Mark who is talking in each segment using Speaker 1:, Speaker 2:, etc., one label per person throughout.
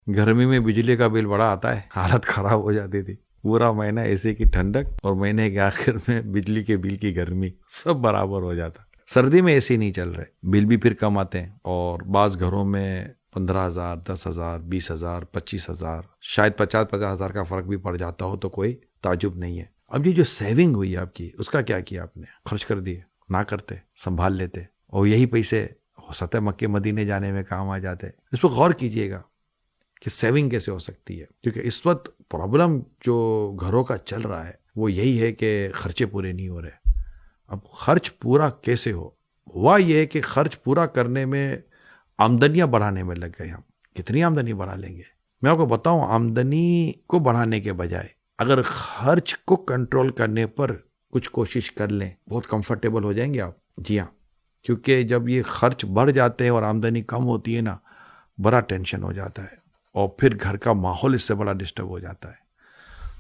Speaker 1: گرمی میں بجلی کا بل بڑا آتا ہے، حالت خراب ہو جاتی تھی، پورا مہینہ اے سی کی ٹھنڈک اور مہینے کے آخر میں بجلی کے بل کی گرمی، سب برابر ہو جاتا۔ سردی میں اے سی نہیں چل رہے، بل بھی پھر کم آتے ہیں، اور بعض گھروں میں 15,000 10,000 20,000 25,000 شاید 50,000 کا فرق بھی پڑ جاتا ہو تو کوئی تعجب نہیں ہے۔ اب یہ جو سیونگ ہوئی آپ کی، اس کا کیا کیا آپ نے؟ خرچ کر دیے؟ نہ کرتے، سنبھال لیتے، اور یہی پیسے ہو سکتا ہے مکے مدینے جانے میں کام آ جاتے۔ اس پہ غور کیجئے گا کہ سیونگ کیسے ہو سکتی ہے، کیونکہ اس وقت پرابلم جو گھروں کا چل رہا ہے وہ یہی ہے کہ خرچے پورے نہیں ہو رہے۔ اب خرچ پورا کیسے ہوا یہ ہے کہ خرچ پورا کرنے میں آمدنیاں بڑھانے میں لگ گئے ہم۔ کتنی آمدنی بڑھا لیں گے؟ میں آپ کو بتاؤں، آمدنی کو بڑھانے کے بجائے اگر خرچ کو کنٹرول کرنے پر کچھ کوشش کر لیں، بہت کمفرٹیبل ہو جائیں گے آپ۔ جی ہاں، کیونکہ جب یہ خرچ بڑھ جاتے ہیں اور آمدنی کم ہوتی ہے نا، بڑا ٹینشن ہو جاتا ہے، اور پھر گھر کا ماحول اس سے بڑا ڈسٹرب ہو جاتا ہے۔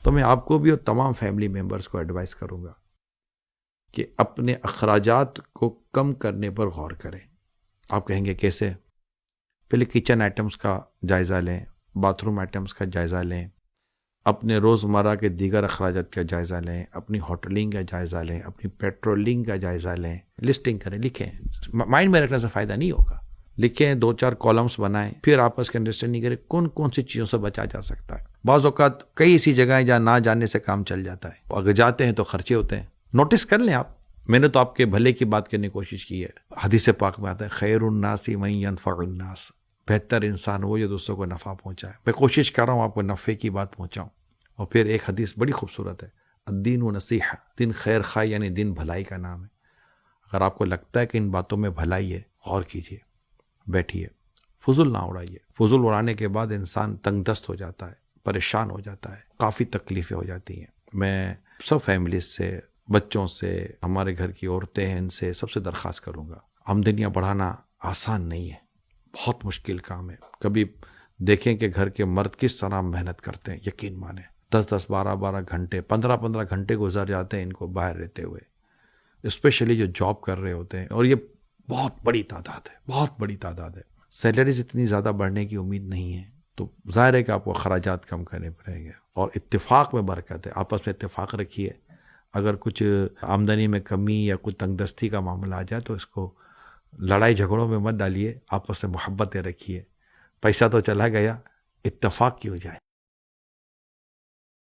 Speaker 1: تو میں آپ کو بھی اور تمام فیملی ممبرس کو ایڈوائز کروں گا کہ اپنے اخراجات کو کم کرنے پر غور کریں۔ آپ کہیں گے کیسے؟ پہلے کچن آئٹمس کا جائزہ لیں، باتھ روم آئٹمس کا جائزہ لیں، اپنے روزمرہ کے دیگر اخراجات کا جائزہ لیں، اپنی ہوٹلنگ کا جائزہ لیں، اپنی پیٹرولنگ کا جائزہ لیں، لسٹنگ کریں، لکھیں۔ مائنڈ میں رکھنے سے فائدہ نہیں ہوگا، لکھیں، 2-4 کالمس بنائیں، پھر آپس کے انڈرسٹینڈنگ کریں کون کون سی چیزوں سے بچا جا سکتا ہے۔ بعض اوقات کئی ایسی جگہیں جہاں نہ جانے سے کام چل جاتا ہے، اگر جاتے ہیں تو خرچے ہوتے ہیں۔ نوٹس کر لیں آپ، میں نے تو آپ کے بھلے کی بات کرنے کی کوشش کی ہے۔ حدیث پاک میں آتا ہے خیر الناس من ینفع الناس، بہتر انسان وہ جو دوسروں کو نفع پہنچائے۔ میں کوشش کر رہا ہوں آپ کو نفع کی بات پہنچاؤں۔ اور پھر ایک حدیث بڑی خوبصورت ہے، الدین و نصیحہ، دین خیر خواہ یعنی دین بھلائی کا نام ہے۔ اگر آپ کو لگتا ہے کہ ان باتوں میں بھلائی ہے، غور کیجیے، بیٹھیے، فضول نہ اڑائیے۔ فضول اڑانے کے بعد انسان تنگ دست ہو جاتا ہے، پریشان ہو جاتا ہے، کافی تکلیفیں ہو جاتی ہیں۔ میں سب فیملیز سے، بچوں سے، ہمارے گھر کی عورتیں ہیں، ان سے سب سے درخواست کروں گا، آمدنیاں بڑھانا آسان نہیں ہے، بہت مشکل کام ہے۔ کبھی دیکھیں کہ گھر کے مرد کس طرح محنت کرتے ہیں، یقین مانیں 10-10 12-12 گھنٹے 15-15 گھنٹے گزر جاتے ہیں ان کو باہر رہتے ہوئے، اسپیشلی جو جاب کر رہے ہوتے ہیں، اور یہ بہت بڑی تعداد ہے، بہت بڑی تعداد ہے۔ سیلریز اتنی زیادہ بڑھنے کی امید نہیں ہے، تو ظاہر ہے کہ آپ کو اخراجات کم کرنے پڑیں گے۔ اور اتفاق میں برکت ہے، آپس میں اتفاق رکھیے۔ اگر کچھ آمدنی میں کمی یا کچھ تنگ دستی کا معاملہ آ جائے تو اس کو لڑائی جھگڑوں میں مت ڈالیے، آپس میں محبتیں رکھیے۔ پیسہ تو چلا گیا، اتفاق کی ہو جائے۔